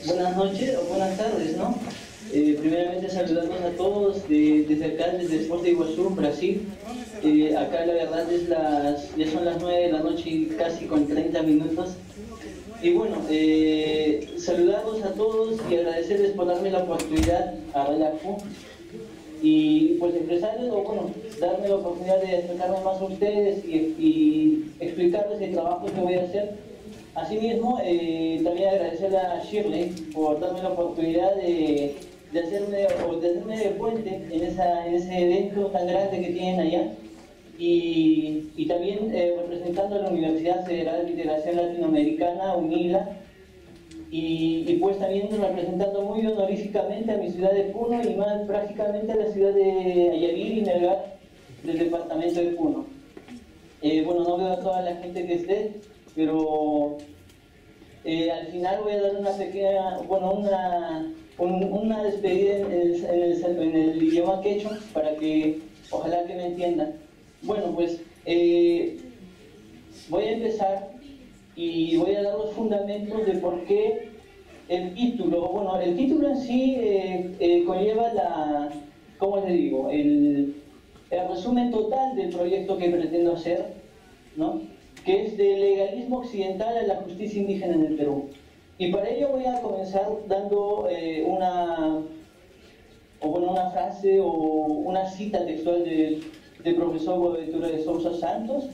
Buenas noches o buenas tardes, ¿no? Primeramente saludarlos a todos desde acá, desde Foz de Iguazú, Brasil. Acá la verdad ya son las 9 de la noche y casi con 30 minutos. Y bueno, saludarlos a todos y agradecerles por darme la oportunidad a Relafu. Y pues expresarles, o bueno, darme la oportunidad de acercarme más a ustedes y explicarles el trabajo que voy a hacer. Asimismo, también agradecerle a Shirley por darme la oportunidad de hacerme de puente en ese evento tan grande que tienen allá. Y también representando a la Universidad Federal de Integración Latinoamericana, UNILA, y pues también representando muy honoríficamente a mi ciudad de Puno y más prácticamente a la ciudad de Ayaví y Melgar del departamento de Puno. Bueno, no veo a toda la gente que esté, pero al final voy a dar una pequeña, bueno, una despedida en el idioma quechua para que ojalá que me entiendan. Bueno, pues voy a empezar y voy a dar los fundamentos de por qué el título, bueno, el título en sí conlleva ¿cómo les digo? El resumen total del proyecto que pretendo hacer, ¿no? Que es de legalismo occidental a la justicia indígena en el Perú. Y para ello voy a comenzar dando una frase o una cita textual del profesor Boaventura de Sousa Santos,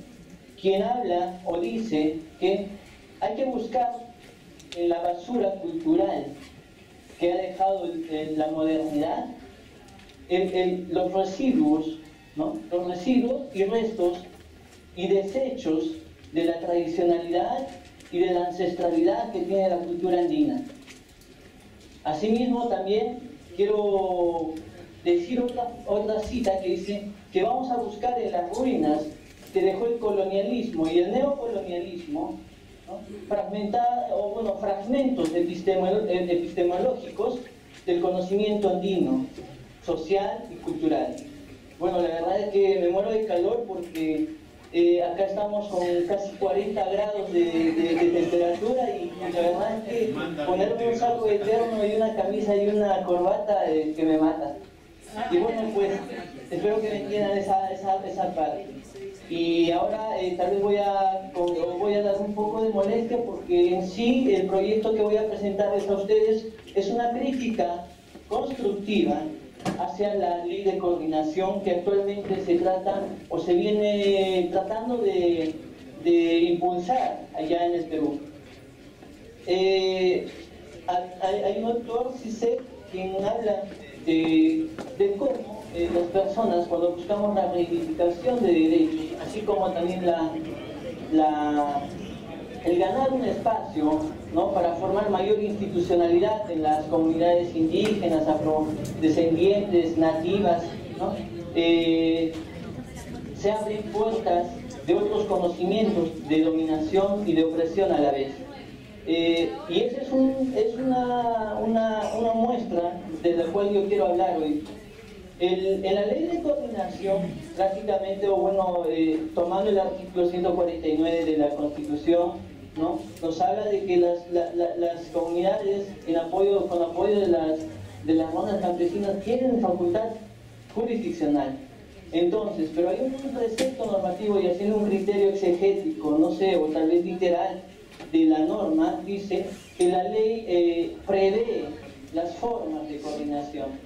quien habla o dice que hay que buscar en la basura cultural que ha dejado la modernidad los residuos, ¿no? Los residuos y restos y desechos de la tradicionalidad y de la ancestralidad que tiene la cultura andina. Asimismo, también quiero decir otra cita que dice que vamos a buscar en las ruinas que dejó el colonialismo y el neocolonialismo, ¿no? Fragmentos epistemológicos del conocimiento andino, social y cultural. Bueno, la verdad es que me muero de calor porque acá estamos con casi 40 grados de temperatura y la verdad es que ponerme un saco eterno y una camisa y una corbata que me mata. Y bueno, pues espero que me entiendan esa parte. Y ahora tal vez voy a dar un poco de molestia porque en sí el proyecto que voy a presentarles a ustedes es una crítica constructiva hacia la ley de coordinación que actualmente se trata o se viene tratando de impulsar allá en el Perú. Hay un autor, Cissé, quien habla de cómo las personas, cuando buscamos la reivindicación de derechos, así como también el ganar un espacio, ¿no? Para formar mayor institucionalidad en las comunidades indígenas, afrodescendientes, nativas, ¿no? Se abren puertas de otros conocimientos de dominación y de opresión a la vez. Y esa es una muestra de la cual yo quiero hablar hoy. En la ley de coordinación, prácticamente, tomando el artículo 149 de la Constitución, ¿no? Nos habla de que las comunidades, con apoyo de las rondas campesinas, tienen facultad jurisdiccional. Entonces, pero hay un precepto normativo y haciendo un criterio exegético, no sé, o tal vez literal, de la norma, dice que la ley prevé las formas de coordinación.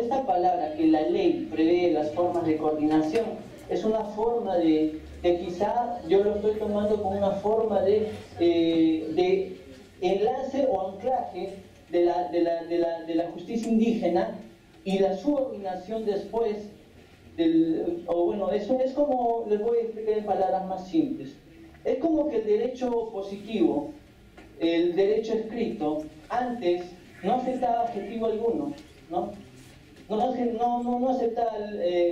Esta palabra, que la ley prevé las formas de coordinación, es una forma que quizá yo lo estoy tomando como una forma de enlace o anclaje de la justicia indígena y la subordinación después eso es como, les voy a explicar en palabras más simples. Es como que el derecho positivo, el derecho escrito, antes no aceptaba adjetivo alguno, ¿no? No aceptaba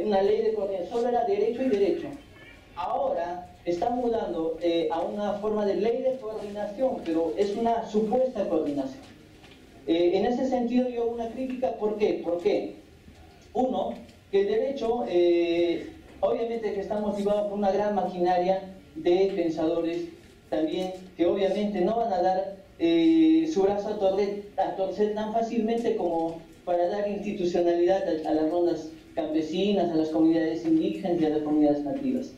una ley de coordinación, solo era derecho y derecho. Ahora está mudando a una forma de ley de coordinación, pero es una supuesta coordinación. En ese sentido yo hago una crítica, ¿por qué? Porque, uno, que el derecho, obviamente que está motivado por una gran maquinaria de pensadores también que obviamente no van a dar su brazo a torcer tan fácilmente como para dar institucionalidad a las rondas campesinas, a las comunidades indígenas y a las comunidades nativas.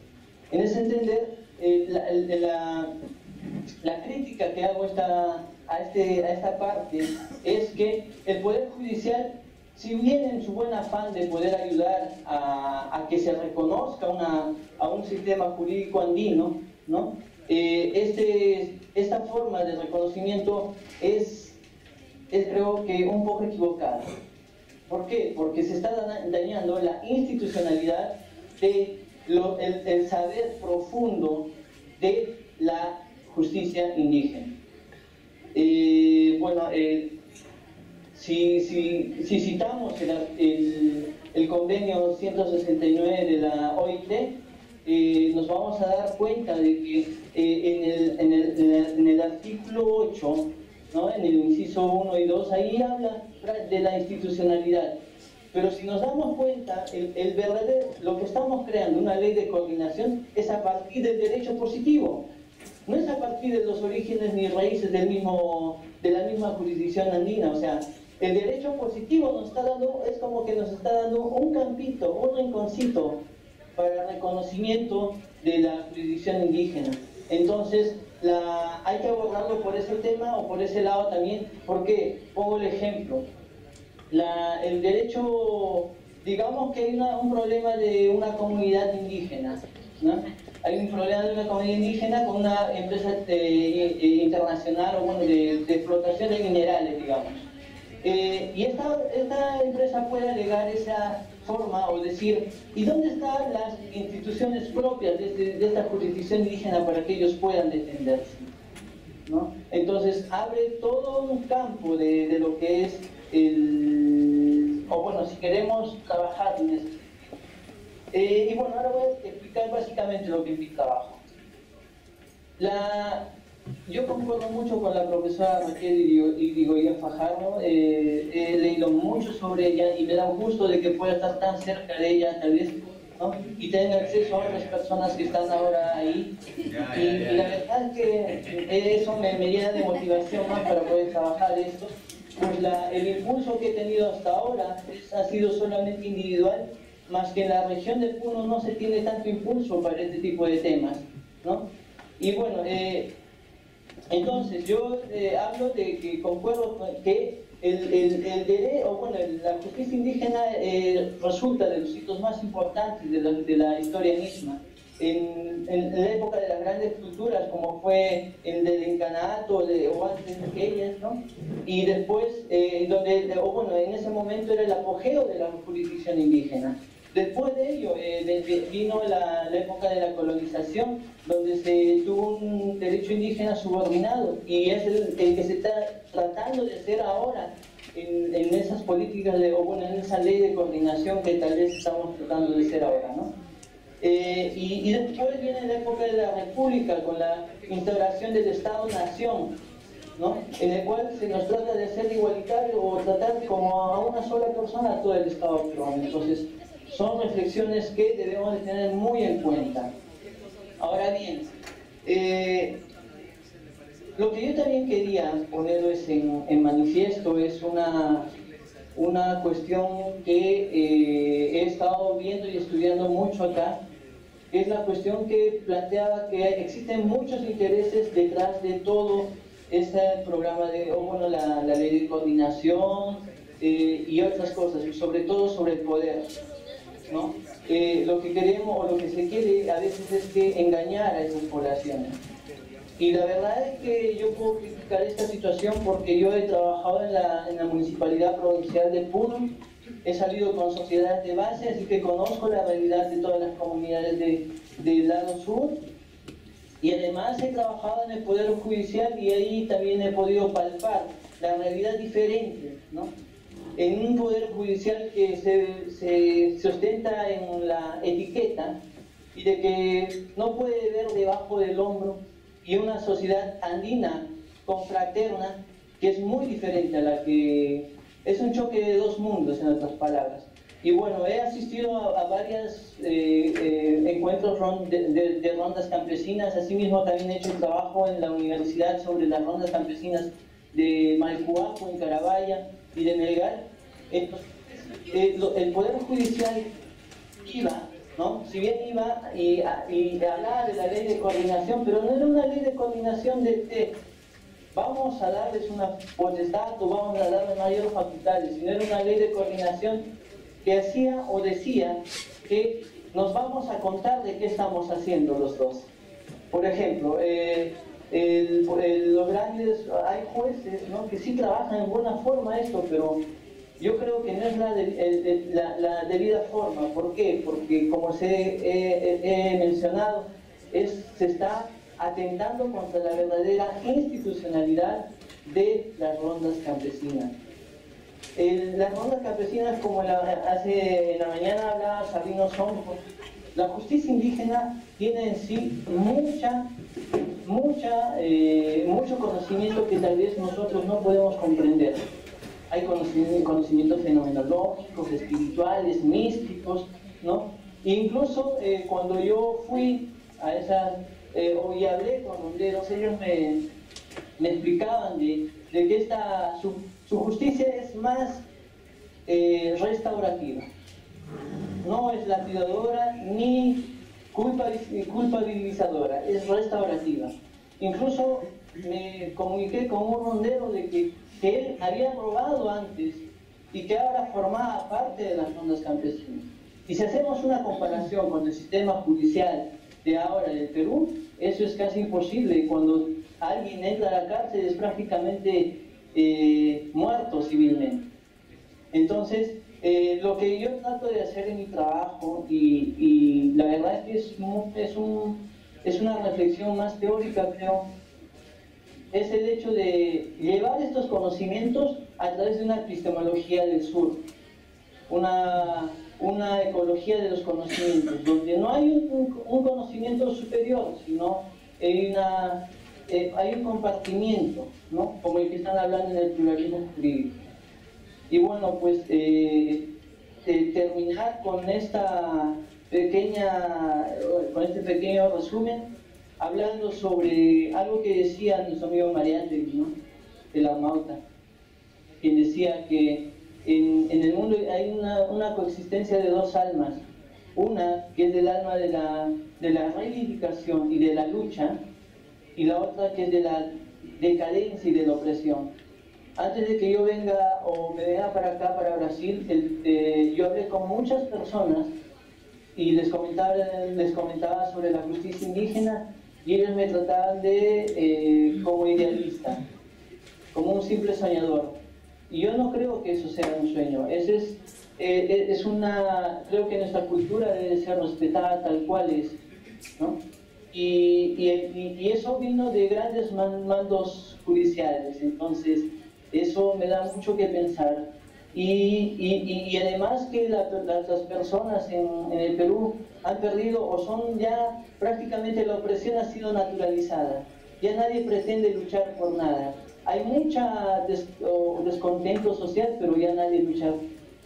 En ese entender, la crítica que hago a esta parte es que el Poder Judicial, si bien en su buen afán de poder ayudar a que se reconozca a un sistema jurídico andino, ¿no? Esta forma de reconocimiento es creo que un poco equivocada. ¿Por qué? Porque se está dañando la institucionalidad el saber profundo de la justicia indígena. Si citamos el convenio 169 de la OIT, nos vamos a dar cuenta de que en el artículo 8, ¿no? En el inciso 1 y 2, ahí habla de la institucionalidad. Pero si nos damos cuenta, lo que estamos creando, una ley de coordinación, es a partir del derecho positivo. No es a partir de los orígenes ni raíces de la misma jurisdicción andina. O sea, el derecho positivo nos está dando, es como que nos está dando un campito, un rinconcito para el reconocimiento de la jurisdicción indígena. Entonces, hay que abordarlo por ese tema o por ese lado también. ¿Por qué? Pongo el ejemplo. El derecho, digamos que hay un problema de una comunidad indígena, ¿no? Hay un problema de una comunidad indígena con una empresa internacional o bueno, de explotación de minerales, digamos. Y esta empresa puede alegar esa forma o decir, ¿y dónde están las instituciones propias de esta jurisdicción indígena para que ellos puedan defenderse? ¿No? Entonces abre todo un campo de lo que es si queremos trabajar en esto. Y bueno, ahora voy a explicar básicamente lo que implica trabajo. Yo concuerdo mucho con la profesora Raquel Irigoyen Fajardo. He leído mucho sobre ella y me da un gusto de que pueda estar tan cerca de ella, tal vez, ¿no? Y tener acceso a otras personas que están ahora ahí. Y la verdad es que eso me llena de motivación más para poder trabajar esto. Pues el impulso que he tenido hasta ahora ha sido solamente individual, más que en la región de Puno no se tiene tanto impulso para este tipo de temas, ¿no? Y bueno, entonces yo hablo de que concuerdo con que la justicia indígena resulta de los hitos más importantes de la historia misma. En la época de las grandes culturas, como fue el del Incanato o antes de ellas, ¿no? Y después, en ese momento era el apogeo de la jurisdicción indígena. Después de ello vino la época de la colonización, donde se tuvo un derecho indígena subordinado, y es el que se está tratando de hacer ahora en esas políticas, en esa ley de coordinación que tal vez estamos tratando de hacer ahora, ¿no? Y después viene la época de la República, con la instauración del Estado-Nación, ¿no? En el cual se nos trata de ser igualitario o tratar como a una sola persona a todo el Estado peruano. Entonces, son reflexiones que debemos de tener muy en cuenta. Ahora bien, lo que yo también quería ponerles en manifiesto es una cuestión que he estado viendo y estudiando mucho acá, que es la cuestión que planteaba que existen muchos intereses detrás de todo este programa la ley de coordinación y otras cosas, y sobre todo sobre el poder, ¿no? Lo que queremos o lo que se quiere a veces es que engañar a esas poblaciones. Y la verdad es que yo puedo criticar esta situación porque yo he trabajado en la Municipalidad Provincial de Puno, he salido con sociedades de base, así que conozco la realidad de todas las comunidades del lado sur, y además he trabajado en el Poder Judicial y ahí también he podido palpar la realidad diferente, ¿no? En un Poder Judicial que se ostenta en la etiqueta y de que no puede ver debajo del hombro, y una sociedad andina confraterna que es muy diferente a la que... Es un choque de dos mundos, en otras palabras. Y bueno, he asistido a varios encuentros de rondas campesinas. Asimismo, también he hecho trabajo en la universidad sobre las rondas campesinas de Malcuaco, en Carabaya y de Melgar. Entonces, el Poder Judicial iba, ¿no? Si bien iba y hablaba de la ley de coordinación, pero no era una ley de coordinación de vamos a darles una potestad o vamos a darles mayores facultades, sino era una ley de coordinación que hacía o decía que nos vamos a contar de qué estamos haciendo los dos. Por ejemplo, los grandes, hay jueces, ¿no?, que sí trabajan en buena forma esto, pero yo creo que no es la debida forma. ¿Por qué? Porque, como he mencionado, se está atentando contra la verdadera institucionalidad de las rondas campesinas. Las rondas campesinas, como en la mañana hablaba Sabino Sompo, la justicia indígena tiene en sí mucho conocimiento que tal vez nosotros no podemos comprender. Hay conocimientos fenomenológicos, espirituales, místicos, ¿no? Incluso cuando yo fui a esas, y hablé con ronderos, ellos me explicaban de que su justicia es más restaurativa. No es lapidadora ni culpabilizadora, es restaurativa. Incluso me comuniqué con un rondero de que él había robado antes y que ahora formaba parte de las rondas campesinas. Y si hacemos una comparación con el sistema judicial de ahora del Perú, eso es casi imposible. Cuando alguien entra a la cárcel es prácticamente muerto civilmente. Entonces, lo que yo trato de hacer en mi trabajo, y la verdad es que es una reflexión más teórica, creo, es el hecho de llevar estos conocimientos a través de una epistemología del sur, una ecología de los conocimientos, donde no hay un conocimiento superior, sino hay un compartimiento, ¿no?, como el que están hablando en el pluralismo jurídico. Y bueno, pues terminar con este pequeño resumen, hablando sobre algo que decía nuestro amigo Mariátegui, ¿no?, de la Mauta, quien decía que en el mundo hay una coexistencia de dos almas, una que es del alma de la reivindicación y de la lucha, y la otra que es de la decadencia y de la opresión. Antes de que yo venga o me venga para acá, para Brasil, yo hablé con muchas personas y les comentaba sobre la justicia indígena, y ellos me trataban como idealista, como un simple soñador. Y yo no creo que eso sea un sueño. Creo que nuestra cultura debe ser respetada tal cual es, ¿no? Y eso vino de grandes mandos judiciales. Entonces, eso me da mucho que pensar. Y además que las personas en el Perú han perdido, o son ya prácticamente, la opresión ha sido naturalizada. Ya nadie pretende luchar por nada. Hay mucha descontento social, pero ya nadie lucha.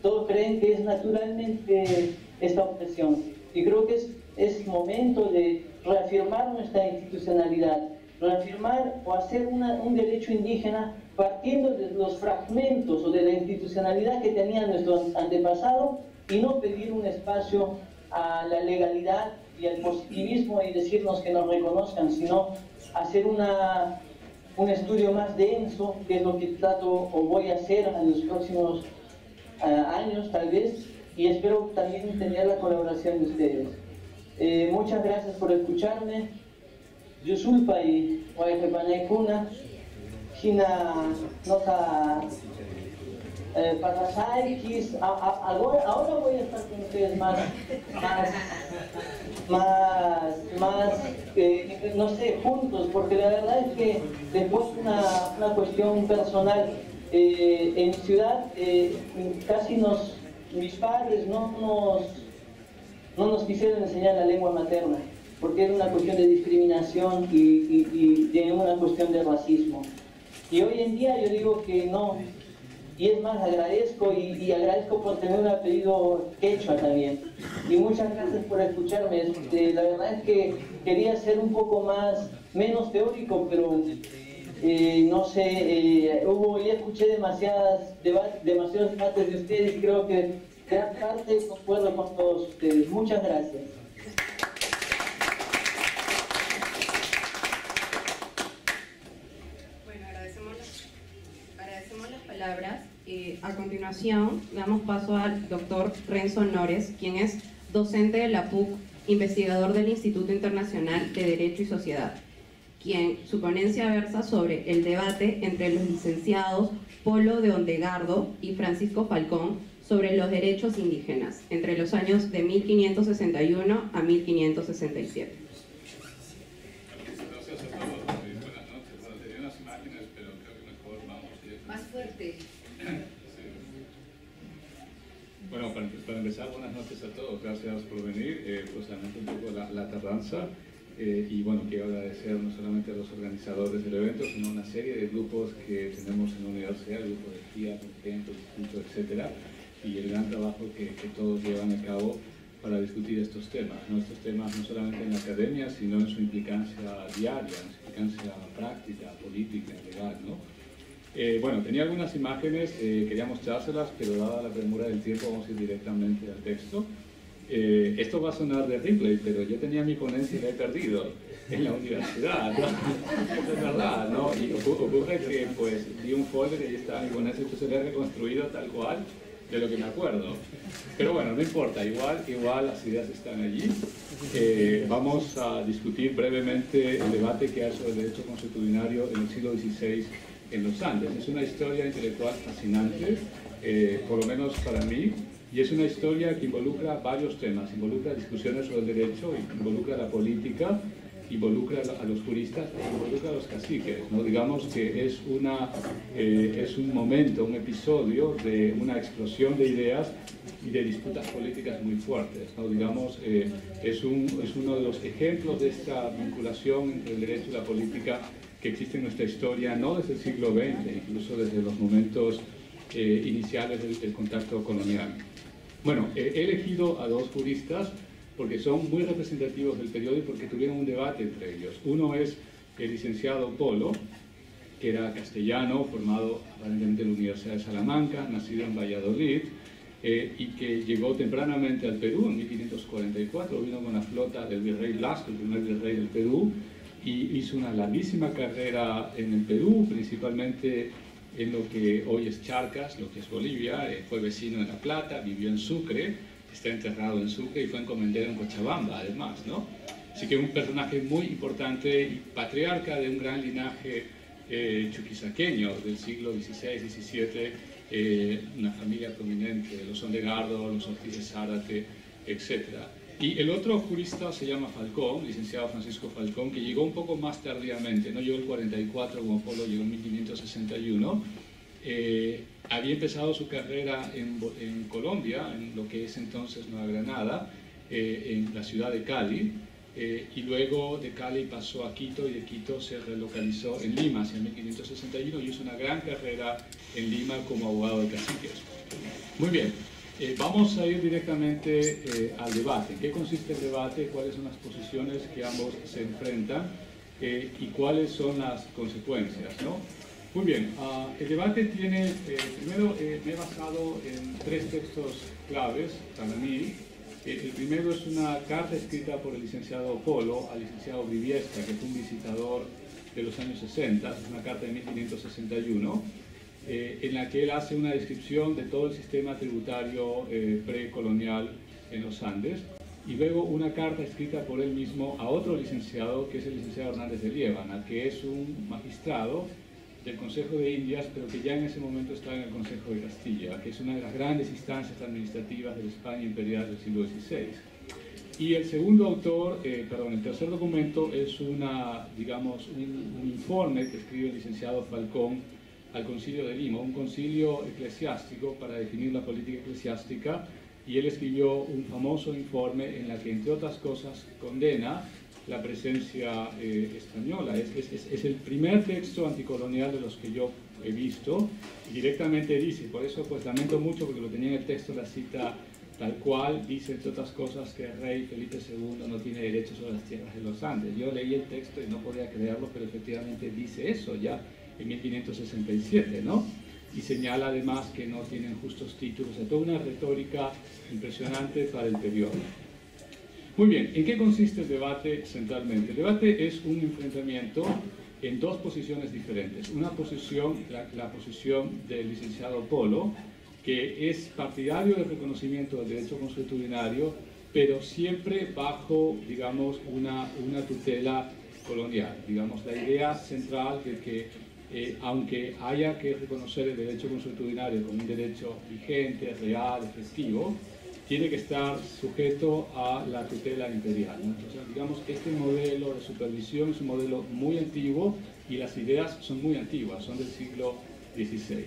Todos creen que es naturalmente esta opresión. Y creo que es momento de reafirmar nuestra institucionalidad, reafirmar o hacer un derecho indígena partiendo de los fragmentos o de la institucionalidad que tenía nuestro antepasado, y no pedir un espacio a la legalidad y al positivismo y decirnos que nos reconozcan, sino hacer un estudio más denso, que es lo que trato o voy a hacer en los próximos años tal vez, y espero también tener la colaboración de ustedes. Muchas gracias por escucharme. Yusulpa y Guayquepanaicuna, China Nota Patasaikis. Ahora voy a estar con ustedes más no sé, juntos, porque la verdad es que después una cuestión personal, en ciudad casi mis padres no nos quisieron enseñar la lengua materna, porque era una cuestión de discriminación y de una cuestión de racismo. Y hoy en día yo digo que no, Y es más, agradezco y agradezco por tener un apellido quechua también. Y muchas gracias por escucharme. La verdad es que quería ser un poco menos teórico, pero no sé, ya escuché demasiados debates de ustedes y creo que gran parte concuerdo con todos ustedes. Muchas gracias. Bueno, agradecemos las palabras. A continuación, damos paso al doctor Renzo Nores, quien es docente de la PUC, investigador del Instituto Internacional de Derecho y Sociedad, quien su ponencia versa sobre el debate entre los licenciados Polo de Ondegardo y Francisco Falcón sobre los derechos indígenas entre los años de 1561 a 1567. Gracias a todos. Buenas noches. Bueno, tenía unas imágenes, pero creo que mejor vamos directamente. Más fuerte. Sí. Bueno, para empezar, buenas noches a todos. Gracias por venir. Pues lamento un poco la tardanza. Y bueno, quiero agradecer no solamente a los organizadores del evento, sino a una serie de grupos que tenemos en la universidad, el grupo de GIA, por ejemplo, el Instituto, etcétera, y el gran trabajo que todos llevan a cabo para discutir estos temas. ¿No? Estos temas no solamente en la academia, sino en su implicancia diaria, en su implicancia práctica, política, legal, ¿no? Bueno, tenía algunas imágenes, quería mostrárselas, pero dada la premura del tiempo vamos a ir directamente al texto. Esto va a sonar de replay, pero yo tenía mi ponencia y la he perdido en la universidad, ¿no? Es verdad, ¿no? Y ocurre que pues di un folder y ahí estaba mi ponencia, entonces la he reconstruido tal cual de lo que me acuerdo. Pero bueno, no importa, igual las ideas están allí. Vamos a discutir brevemente el debate que hay sobre el derecho consuetudinario en el siglo XVI en los Andes. Es una historia intelectual fascinante, por lo menos para mí. Y es una historia que involucra varios temas, involucra discusiones sobre el derecho, involucra la política, involucra a los juristas e involucra a los caciques, ¿no? Digamos que es un momento, un episodio de una explosión de ideas y de disputas políticas muy fuertes, ¿no? Digamos, es uno de los ejemplos de esta vinculación entre el derecho y la política que existe en nuestra historia, no desde el siglo XX, incluso desde los momentos iniciales del contacto colonial. Bueno, he elegido a dos juristas porque son muy representativos del periodo y porque tuvieron un debate entre ellos. Uno es el licenciado Polo, que era castellano, formado aparentemente en la Universidad de Salamanca, nacido en Valladolid, y que llegó tempranamente al Perú en 1544, vino con la flota del virrey Blasco, el primer virrey del Perú, y hizo una larguísima carrera en el Perú, principalmente en lo que hoy es Charcas, lo que es Bolivia. Fue vecino de La Plata, vivió en Sucre, está enterrado en Sucre y fue encomendero en Cochabamba, además, ¿no? Así que un personaje muy importante y patriarca de un gran linaje chuquisaqueño del siglo XVI, XVII, una familia prominente, los Ondegardo, los Ortiz de Zárate, etc. Y el otro jurista se llama Falcón, licenciado Francisco Falcón, que llegó un poco más tardíamente, no llegó el 44 como Polo, llegó en 1561. Había empezado su carrera en Colombia, en lo que es entonces Nueva Granada, en la ciudad de Cali, y luego de Cali pasó a Quito y de Quito se relocalizó en Lima hacia 1561 y hizo una gran carrera en Lima como abogado de caciques. Muy bien. Vamos a ir directamente al debate. ¿En qué consiste el debate? ¿Cuáles son las posiciones que ambos se enfrentan? ¿Y cuáles son las consecuencias, ¿no? Muy bien, el debate tiene, primero me he basado en tres textos claves para mí. El primero es una carta escrita por el licenciado Polo al licenciado Briviesca, que fue un visitador de los años 60, es una carta de 1561. En la que él hace una descripción de todo el sistema tributario precolonial en los Andes, y luego una carta escrita por él mismo a otro licenciado, que es el licenciado Hernández de Liébana, que es un magistrado del Consejo de Indias, pero que ya en ese momento está en el Consejo de Castilla, que es una de las grandes instancias administrativas de la España imperial del siglo XVI. Y el segundo autor, el tercer documento es digamos, un informe que escribe el licenciado Falcón al Concilio de Lima, un concilio eclesiástico para definir la política eclesiástica, y él escribió un famoso informe en la que, entre otras cosas, condena la presencia española. Es el primer texto anticolonial de los que yo he visto, y directamente dice, por eso pues lamento mucho porque lo tenía en el texto, la cita tal cual, dice entre otras cosas que el rey Felipe II no tiene derecho sobre las tierras de los Andes. Yo leí el texto y no podía creerlo, pero efectivamente dice eso ya en 1567, ¿no? Y señala además que no tienen justos títulos, toda una retórica impresionante para el periodo. Muy bien, ¿en qué consiste el debate centralmente? El debate es un enfrentamiento en dos posiciones diferentes. Una posición, la posición del licenciado Polo, que es partidario del reconocimiento del derecho consuetudinario, pero siempre bajo, digamos, una tutela colonial. Digamos, la idea central de que aunque haya que reconocer el derecho consuetudinario como un derecho vigente, real, efectivo, tiene que estar sujeto a la tutela imperial, ¿no? Entonces, digamos, este modelo de supervisión es un modelo muy antiguo y las ideas son muy antiguas, son del siglo XVI.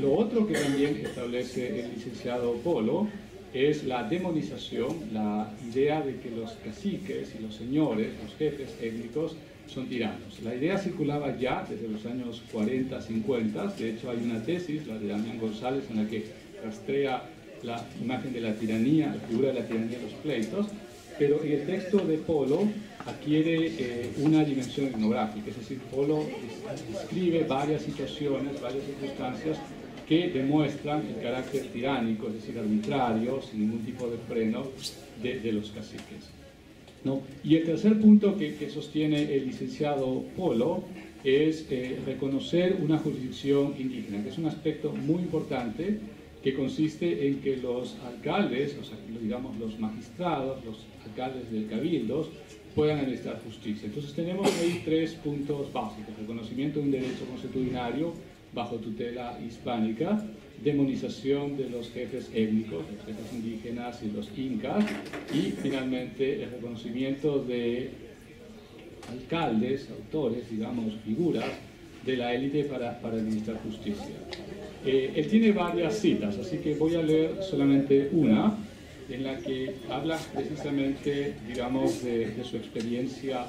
Lo otro que también establece el licenciado Polo es la demonización, la idea de que los caciques y los señores, los jefes étnicos, son tiranos. La idea circulaba ya desde los años 40, 50, de hecho hay una tesis, la de Damián González, en la que rastrea la imagen de la tiranía, la figura de la tiranía de los pleitos, pero en el texto de Polo adquiere una dimensión etnográfica, es decir, Polo describe varias situaciones, varias circunstancias que demuestran el carácter tiránico, es decir, arbitrario, sin ningún tipo de freno de los caciques, ¿no? Y el tercer punto que sostiene el licenciado Polo es reconocer una jurisdicción indígena, que es un aspecto muy importante, que consiste en que los alcaldes, digamos los magistrados, los alcaldes de cabildos, puedan administrar justicia. Entonces tenemos ahí tres puntos básicos: reconocimiento de un derecho consuetudinario bajo tutela hispánica, demonización de los jefes étnicos, los jefes indígenas y los incas, y finalmente el reconocimiento de alcaldes, autores, digamos, figuras de la élite para administrar justicia. Él tiene varias citas, así que voy a leer solamente una, en la que habla precisamente, digamos, de su experiencia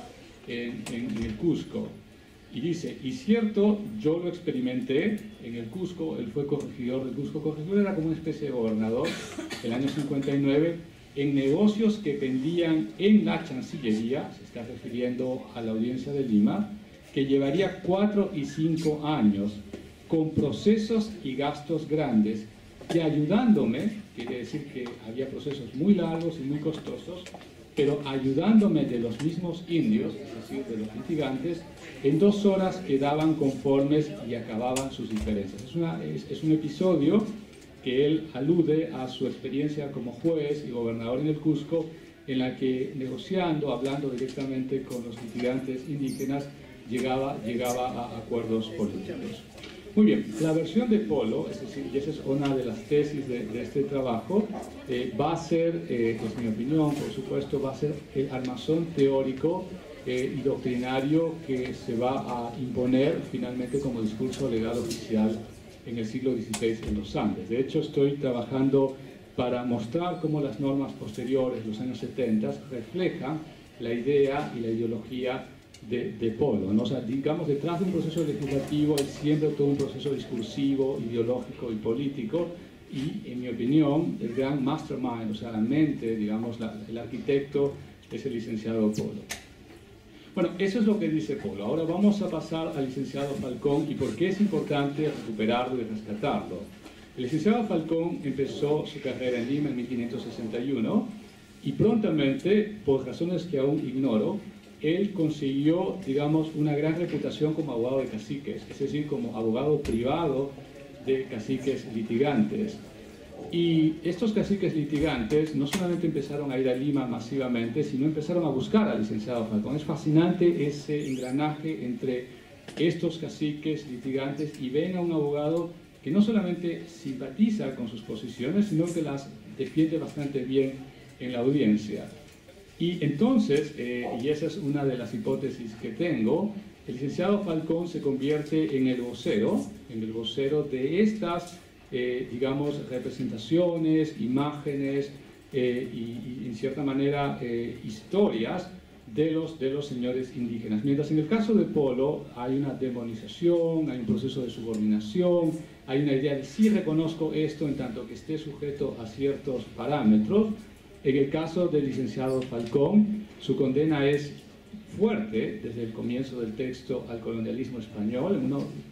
en el Cusco. Y dice, y cierto, yo lo experimenté en el Cusco, él fue corregidor del Cusco. Corregidor era como una especie de gobernador, el año 59, en negocios que pendían en la Chancillería, se está refiriendo a la audiencia de Lima, que llevaría 4 y 5 años, con procesos y gastos grandes, y ayudándome, quiere decir que había procesos muy largos y muy costosos, pero ayudándome de los mismos indios, es decir, de los litigantes, en 2 horas quedaban conformes y acababan sus diferencias. Es un episodio que él alude a su experiencia como juez y gobernador en el Cusco, en la que negociando, hablando directamente con los litigantes indígenas, llegaba a acuerdos políticos. Muy bien, la versión de Polo, es decir, y esa es una de las tesis de este trabajo, va a ser, es mi opinión, por supuesto, va a ser el armazón teórico y doctrinario que se va a imponer finalmente como discurso legal oficial en el siglo XVI en los Andes. De hecho, estoy trabajando para mostrar cómo las normas posteriores, los años 70, reflejan la idea y la ideología de Polo, ¿no? O sea, digamos, detrás de un proceso legislativo hay siempre todo un proceso discursivo, ideológico y político, y en mi opinión el gran mastermind, o sea, la mente, digamos, el arquitecto es el licenciado Polo. Bueno, eso es lo que dice Polo. Ahora vamos a pasar al licenciado Falcón y por qué es importante recuperarlo y rescatarlo. El licenciado Falcón empezó su carrera en Lima en 1561 y prontamente, por razones que aún ignoro, él consiguió, digamos, una gran reputación como abogado de caciques, es decir, como abogado privado de caciques litigantes. Y estos caciques litigantes no solamente empezaron a ir a Lima masivamente, sino empezaron a buscar al licenciado Falcón. Es fascinante ese engranaje entre estos caciques litigantes y ven a un abogado que no solamente simpatiza con sus posiciones, sino que las defiende bastante bien en la audiencia. Y entonces, y esa es una de las hipótesis que tengo, el licenciado Falcón se convierte en el vocero de estas, digamos, representaciones, imágenes y en cierta manera historias de los señores indígenas. Mientras en el caso de Polo hay una demonización, hay un proceso de subordinación, hay una idea de sí reconozco esto en tanto que esté sujeto a ciertos parámetros. En el caso del licenciado Falcón, su condena es fuerte desde el comienzo del texto al colonialismo español.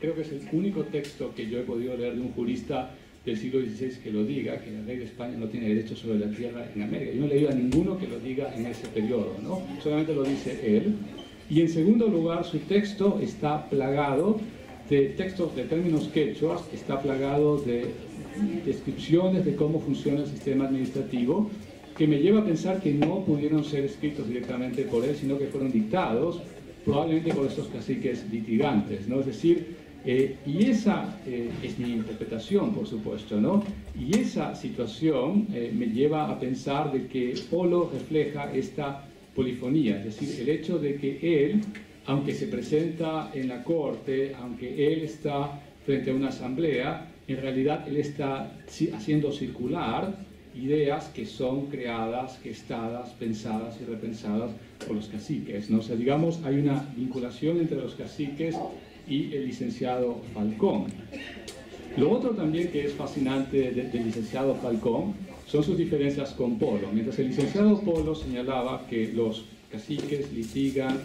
Creo que es el único texto que yo he podido leer de un jurista del siglo XVI que lo diga, que el rey de España no tiene derecho sobre la tierra en América. Yo no he leído a ninguno que lo diga en ese periodo, ¿no? Solamente lo dice él. Y en segundo lugar, su texto está plagado de textos de términos quechuas, está plagado de descripciones de cómo funciona el sistema administrativo, que me lleva a pensar que no pudieron ser escritos directamente por él, sino que fueron dictados probablemente por estos caciques litigantes, ¿no? Es decir, y esa es mi interpretación, por supuesto, ¿no? Y esa situación me lleva a pensar de que Polo refleja esta polifonía, es decir, el hecho de que él, aunque se presenta en la corte, aunque él está frente a una asamblea, en realidad él está haciendo circular ideas que son creadas, gestadas, pensadas y repensadas por los caciques, ¿no? O sea, digamos, hay una vinculación entre los caciques y el licenciado Falcón. Lo otro también que es fascinante del licenciado Falcón son sus diferencias con Polo. Mientras el licenciado Polo señalaba que los caciques litigan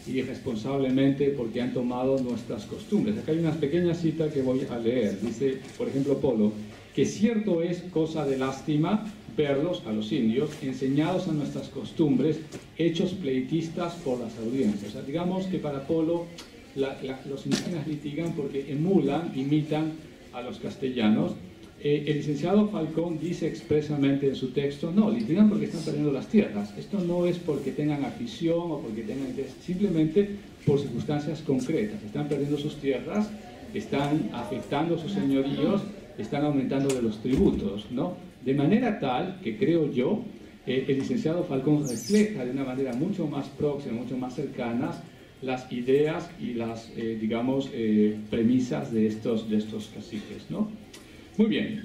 irresponsablemente porque han tomado nuestras costumbres. Acá hay una pequeña cita que voy a leer. Dice, por ejemplo, Polo, que cierto es cosa de lástima verlos, a los indios, enseñados a nuestras costumbres, hechos pleitistas por las audiencias. O sea, digamos que para Polo los indígenas litigan porque emulan, imitan a los castellanos. El licenciado Falcón dice expresamente en su texto, no, litigan porque están perdiendo las tierras. Esto no es porque tengan afición o porque tengan interés, simplemente por circunstancias concretas. Están perdiendo sus tierras, están afectando sus señoríos, están aumentando de los tributos, ¿no? De manera tal que creo yo, el licenciado Falcón refleja de una manera mucho más próxima, mucho más cercanas, las ideas y las, digamos, premisas de estos caciques, ¿no? Muy bien,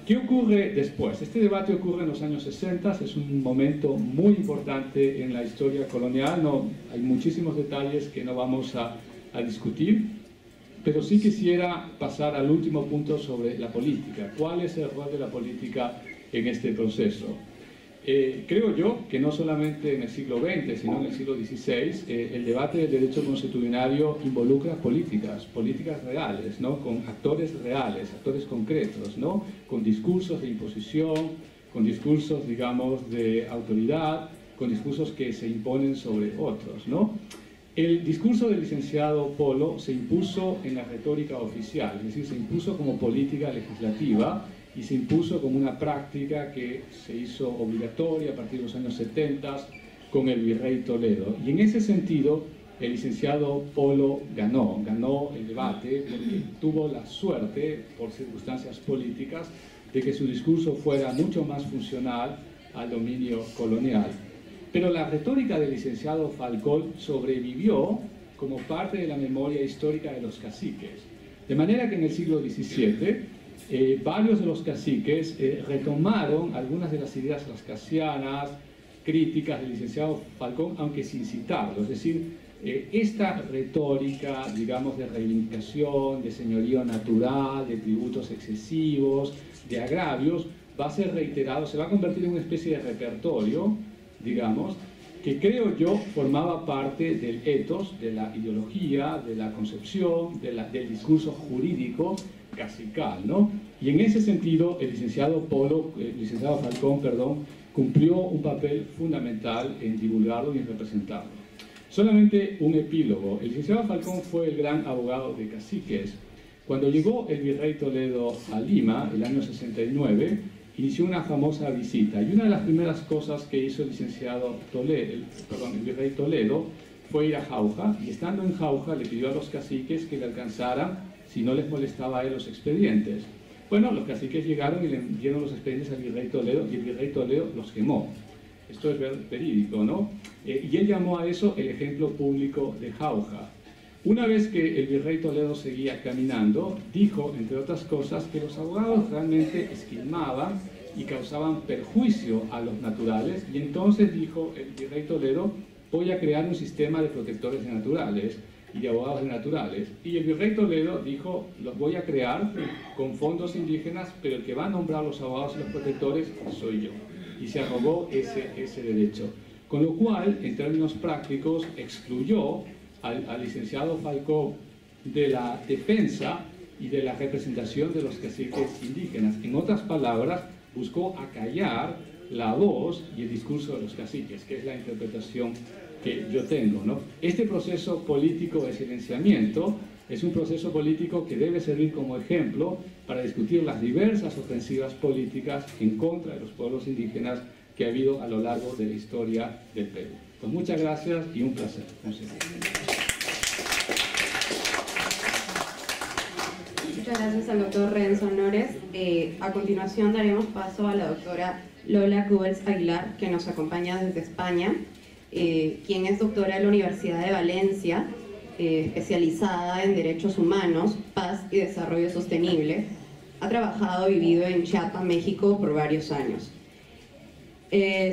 ¿qué ocurre después? Este debate ocurre en los años 60, es un momento muy importante en la historia colonial, hay muchísimos detalles que no vamos a discutir, pero sí quisiera pasar al último punto sobre la política. ¿Cuál es el rol de la política en este proceso? Creo yo que no solamente en el siglo XX, sino en el siglo XVI, el debate del derecho consuetudinario involucra políticas reales, ¿no? Con actores reales, actores concretos, ¿no? Con discursos de imposición, con discursos, digamos, de autoridad, con discursos que se imponen sobre otros, ¿no? El discurso del licenciado Polo se impuso en la retórica oficial, es decir, se impuso como política legislativa, y se impuso como una práctica que se hizo obligatoria a partir de los años 70 con el virrey Toledo. Y en ese sentido, el licenciado Polo ganó el debate porque tuvo la suerte, por circunstancias políticas, de que su discurso fuera mucho más funcional al dominio colonial. Pero la retórica del licenciado Falcón sobrevivió como parte de la memoria histórica de los caciques. De manera que en el siglo XVII, varios de los caciques retomaron algunas de las ideas rascasianas, críticas del licenciado Falcón, aunque sin citarlo. Es decir, esta retórica, digamos, de reivindicación, de señorío natural, de tributos excesivos, de agravios, va a ser reiterado, se va a convertir en una especie de repertorio, digamos, que creo yo formaba parte del ethos, de la ideología, de la concepción, del discurso jurídico cacical, ¿no? Y en ese sentido, el licenciado Falcón, cumplió un papel fundamental en divulgarlo y en representarlo. Solamente un epílogo. El licenciado Falcón fue el gran abogado de caciques. Cuando llegó el virrey Toledo a Lima, el año 69, inició una famosa visita. Y una de las primeras cosas que hizo el virrey Toledo fue ir a Jauja, y estando en Jauja le pidió a los caciques que le alcanzaran, si no les molestaba a él, los expedientes. Bueno, los caciques llegaron y le dieron los expedientes al virrey Toledo, y el virrey Toledo los quemó. Esto es verídico, ¿no? Y él llamó a eso el ejemplo público de Jauja. Una vez que el virrey Toledo seguía caminando, dijo, entre otras cosas, que los abogados realmente esquilmaban y causaban perjuicio a los naturales, y entonces dijo el virrey Toledo voy a crear un sistema de protectores naturales y de abogados naturales. Y el virrey Toledo dijo, los voy a crear con fondos indígenas, pero el que va a nombrar los abogados y los protectores soy yo. Y se arrogó ese derecho. Con lo cual, en términos prácticos, excluyó al licenciado Falcó de la defensa y de la representación de los caciques indígenas. En otras palabras, buscó acallar la voz y el discurso de los caciques, que es la interpretación que yo tengo, ¿no? Este proceso político de silenciamiento es un proceso político que debe servir como ejemplo para discutir las diversas ofensivas políticas en contra de los pueblos indígenas que ha habido a lo largo de la historia del Perú. Pues muchas gracias y un placer. Muchas gracias al doctor Renzo Nores. A continuación daremos paso a la doctora Lola Cubels Aguilar, que nos acompaña desde España, quien es doctora de la Universidad de Valencia, especializada en Derechos Humanos, Paz y Desarrollo Sostenible. Ha trabajado y vivido en Chiapas, México, por varios años.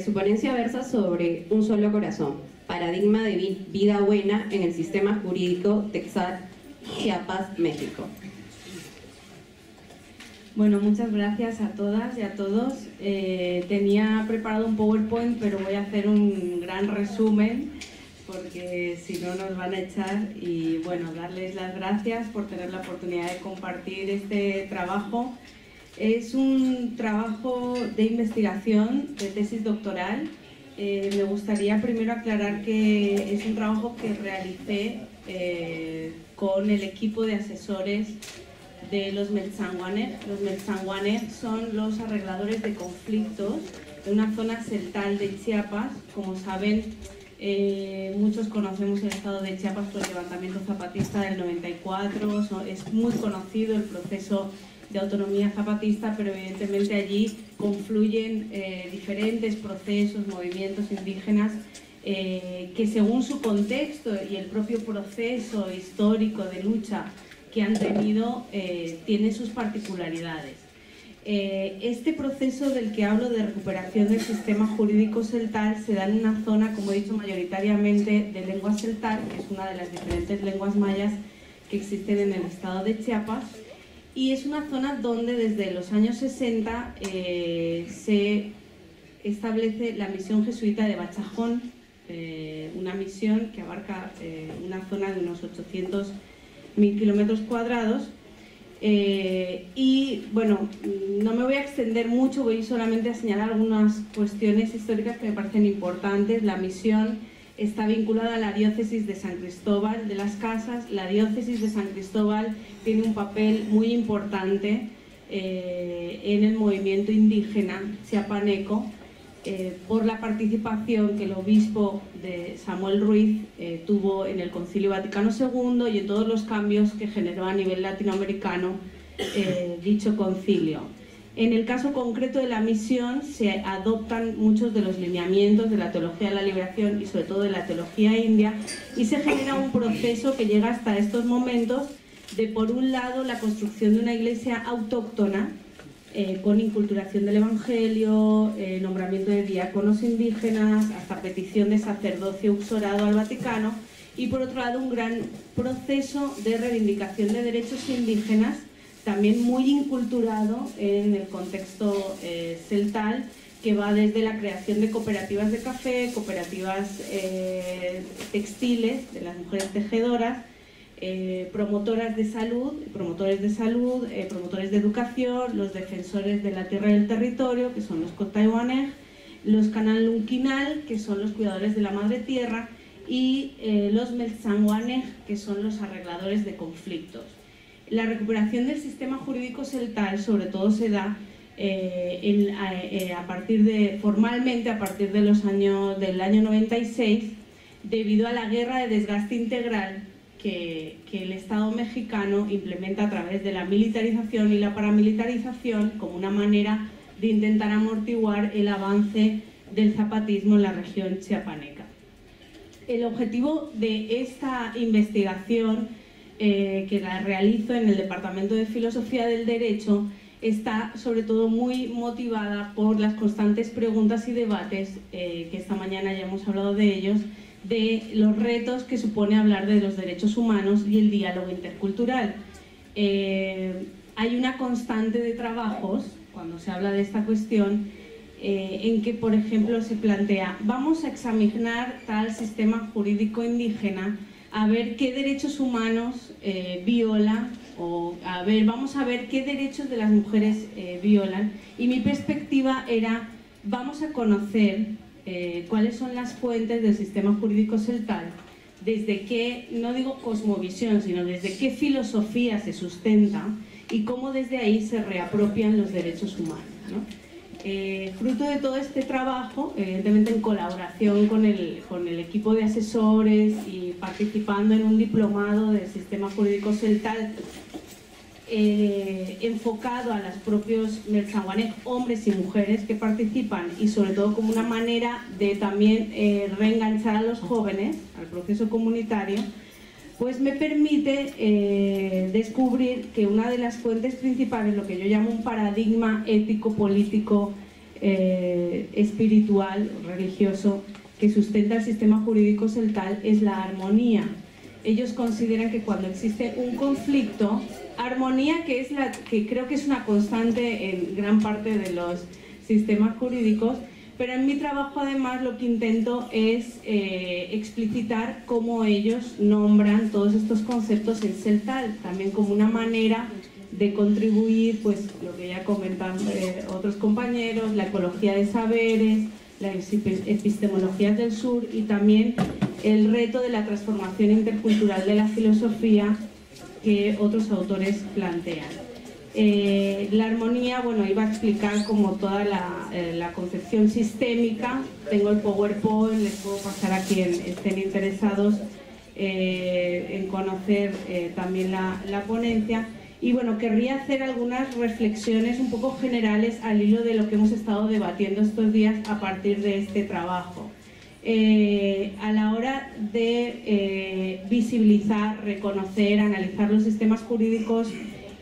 Su ponencia versa sobre Un Solo Corazón, paradigma de vida buena en el sistema jurídico Texas, Chiapas, México. Bueno, muchas gracias a todas y a todos. Tenía preparado un PowerPoint, pero voy a hacer un gran resumen porque si no nos van a echar. Y bueno, darles las gracias por tener la oportunidad de compartir este trabajo. Es un trabajo de investigación, de tesis doctoral. Me gustaría primero aclarar que es un trabajo que realicé con el equipo de asesores de los Meltzanguaneg. Los Meltzanguaneg son los arregladores de conflictos de una zona celtal de Chiapas. Como saben, muchos conocemos el estado de Chiapas por el levantamiento zapatista del 94, es muy conocido el proceso de autonomía zapatista, pero evidentemente allí confluyen diferentes procesos, movimientos indígenas que según su contexto y el propio proceso histórico de lucha que han tenido, tiene sus particularidades. Este proceso del que hablo de recuperación del sistema jurídico celtal se da en una zona, como he dicho, mayoritariamente de lengua celtal, que es una de las diferentes lenguas mayas que existen en el estado de Chiapas, y es una zona donde desde los años 60 se establece la misión jesuita de Bachajón, una misión que abarca una zona de unos 800.000 kilómetros cuadrados. Y bueno, no me voy a extender mucho, voy solamente a señalar algunas cuestiones históricas que me parecen importantes. La misión está vinculada a la diócesis de San Cristóbal de las Casas. La diócesis de San Cristóbal tiene un papel muy importante en el movimiento indígena chiapaneco, por la participación que el obispo de Samuel Ruiz tuvo en el Concilio Vaticano II y en todos los cambios que generó a nivel latinoamericano dicho concilio. En el caso concreto de la misión se adoptan muchos de los lineamientos de la teología de la liberación y sobre todo de la teología india, y se genera un proceso que llega hasta estos momentos de, por un lado, la construcción de una iglesia autóctona con inculturación del Evangelio, nombramiento de diáconos indígenas, hasta petición de sacerdocio uxorado al Vaticano, y por otro lado un gran proceso de reivindicación de derechos indígenas, también muy inculturado en el contexto celtal, que va desde la creación de cooperativas de café, cooperativas textiles de las mujeres tejedoras, promotoras de salud, promotores de educación, los defensores de la tierra y del territorio, que son los Cotaiwaneg, los Canalunquinal, que son los cuidadores de la madre tierra, y los Meltzanguaneg, que son los arregladores de conflictos. La recuperación del sistema jurídico celtal sobre todo se da formalmente a partir de del año 96, debido a la guerra de desgaste integral que el Estado mexicano implementa a través de la militarización y la paramilitarización como una manera de intentar amortiguar el avance del zapatismo en la región chiapaneca. El objetivo de esta investigación, que la realizo en el Departamento de Filosofía del Derecho, está sobre todo muy motivada por las constantes preguntas y debates, que esta mañana ya hemos hablado de ellos, de los retos que supone hablar de los derechos humanos y el diálogo intercultural. Hay una constante de trabajos, cuando se habla de esta cuestión, en que, por ejemplo, se plantea, vamos a examinar tal sistema jurídico indígena, a ver qué derechos humanos viola, o vamos a ver qué derechos de las mujeres violan. Y mi perspectiva era, vamos a conocer cuáles son las fuentes del sistema jurídico celtal, desde qué, no digo cosmovisión, sino desde qué filosofía se sustenta y cómo desde ahí se reapropian los derechos humanos, ¿no? Fruto de todo este trabajo, evidentemente en colaboración con el equipo de asesores y participando en un diplomado del sistema jurídico celtal enfocado a los propios mertzahuanes, hombres y mujeres que participan, y sobre todo como una manera de también reenganchar a los jóvenes al proceso comunitario, pues me permite descubrir que una de las fuentes principales, lo que yo llamo un paradigma ético, político, espiritual, religioso, que sustenta el sistema jurídico celtal, es la armonía. Ellos consideran que cuando existe un conflicto, armonía que creo que es una constante en gran parte de los sistemas jurídicos, pero en mi trabajo además lo que intento es explicitar cómo ellos nombran todos estos conceptos en celtal, también como una manera de contribuir, pues lo que ya comentan otros compañeros, la ecología de saberes, las epistemologías del sur y también el reto de la transformación intercultural de la filosofía que otros autores plantean. La armonía, bueno, iba a explicar como toda la concepción sistémica. Tengo el PowerPoint, les puedo pasar a quien estén interesados en conocer también la ponencia. Y bueno, querría hacer algunas reflexiones un poco generales al hilo de lo que hemos estado debatiendo estos días a partir de este trabajo. A la hora de visibilizar, reconocer, analizar los sistemas jurídicos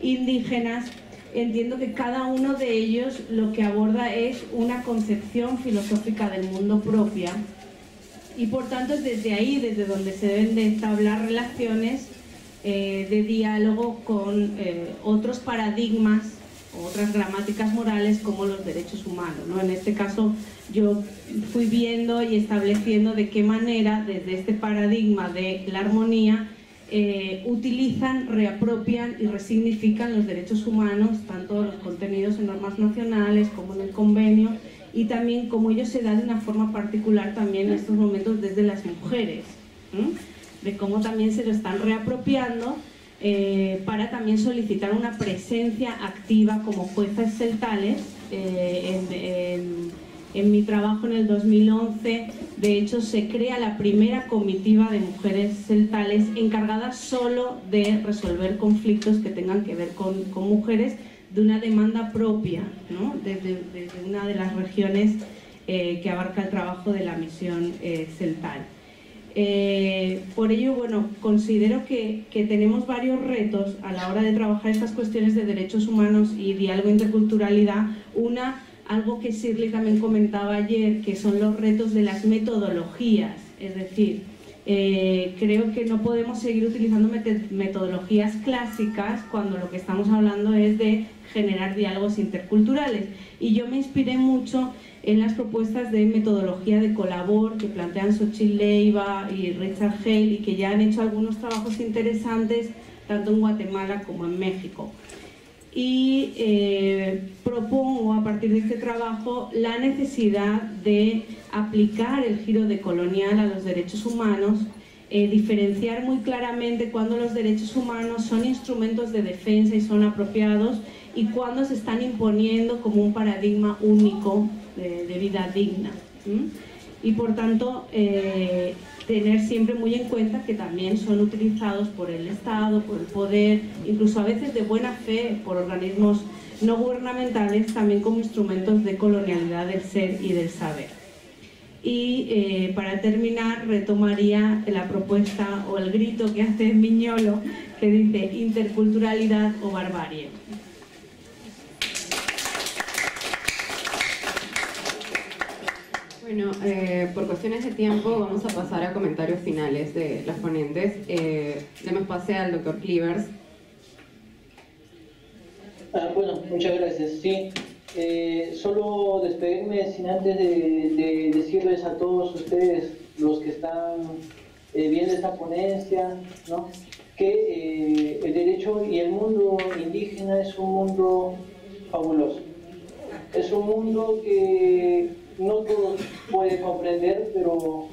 indígenas, entiendo que cada uno de ellos lo que aborda es una concepción filosófica del mundo propia, y por tanto es desde ahí desde donde se deben de entablar relaciones de diálogo con otros paradigmas, otras gramáticas morales como los derechos humanos, ¿no? En este caso yo fui viendo y estableciendo de qué manera desde este paradigma de la armonía utilizan, reapropian y resignifican los derechos humanos, tanto los contenidos en normas nacionales como en el convenio, y también cómo ellos se dan de una forma particular también en estos momentos desde las mujeres, de cómo también se lo están reapropiando para también solicitar una presencia activa como juezas celtales. En mi trabajo en el 2011, de hecho, se crea la primera comitiva de mujeres celtales encargada solo de resolver conflictos que tengan que ver con mujeres de una demanda propia, ¿no? Desde una de las regiones que abarca el trabajo de la misión celtal. Por ello, bueno, considero que tenemos varios retos a la hora de trabajar estas cuestiones de derechos humanos y diálogo interculturalidad. Algo que Shirley también comentaba ayer, que son los retos de las metodologías, es decir, creo que no podemos seguir utilizando metodologías clásicas cuando lo que estamos hablando es de generar diálogos interculturales. Y yo me inspiré mucho en las propuestas de metodología de Colabor que plantean Xochitl Leiva y Richard Hale, y que ya han hecho algunos trabajos interesantes tanto en Guatemala como en México. Y propongo a partir de este trabajo la necesidad de aplicar el giro decolonial a los derechos humanos, diferenciar muy claramente cuándo los derechos humanos son instrumentos de defensa y son apropiados y cuándo se están imponiendo como un paradigma único de vida digna. Y por tanto tener siempre muy en cuenta que también son utilizados por el Estado, por el poder, incluso a veces de buena fe por organismos no gubernamentales, también como instrumentos de colonialidad del ser y del saber. Y para terminar retomaría la propuesta o el grito que hace Miñolo, que dice interculturalidad o barbarie. Bueno, por cuestiones de tiempo vamos a pasar a comentarios finales de los ponentes. Demos pase al doctor Cleavers. Bueno, muchas gracias. Sí, solo despedirme sin antes de decirles a todos ustedes, los que están viendo esta ponencia, ¿no?, que el derecho y el mundo indígena es un mundo fabuloso. Es un mundo que no todos pueden comprender, pero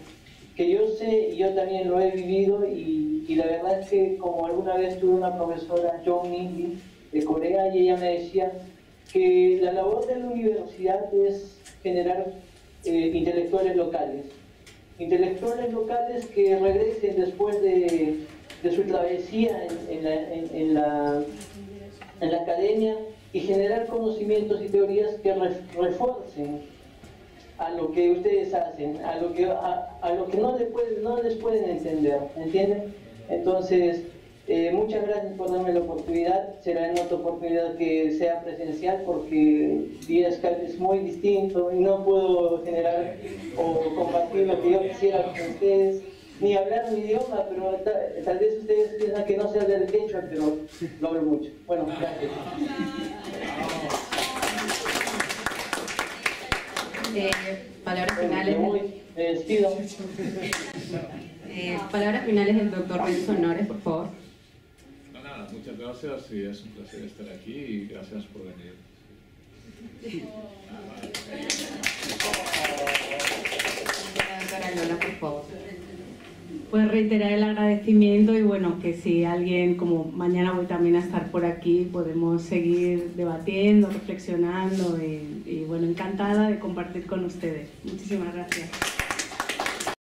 que yo sé y yo también lo he vivido, y la verdad es que, como alguna vez tuve una profesora, John Mingy, de Corea, y ella me decía que la labor de la universidad es generar intelectuales locales que regresen después de su travesía en la academia, y generar conocimientos y teorías que refuercen a lo que ustedes hacen, a lo que no les pueden entender, ¿entienden? Entonces, muchas gracias por darme la oportunidad. Será en otra oportunidad que sea presencial, porque vía Skype es muy distinto y no puedo generar o compartir lo que yo quisiera con ustedes, ni hablar mi idioma, pero tal vez ustedes piensan que no sé hablar quechua, pero lo hablo mucho. Bueno, gracias. Palabras finales. Me despido. Palabras finales del doctor Renzo Nores, por favor. No, nada, muchas gracias, y es un placer estar aquí, y gracias por venir. Doctora Lola, por favor. Pues reiterar el agradecimiento, y bueno, que si alguien, como mañana voy también a estar por aquí, podemos seguir debatiendo, reflexionando, y bueno, encantada de compartir con ustedes. Muchísimas gracias.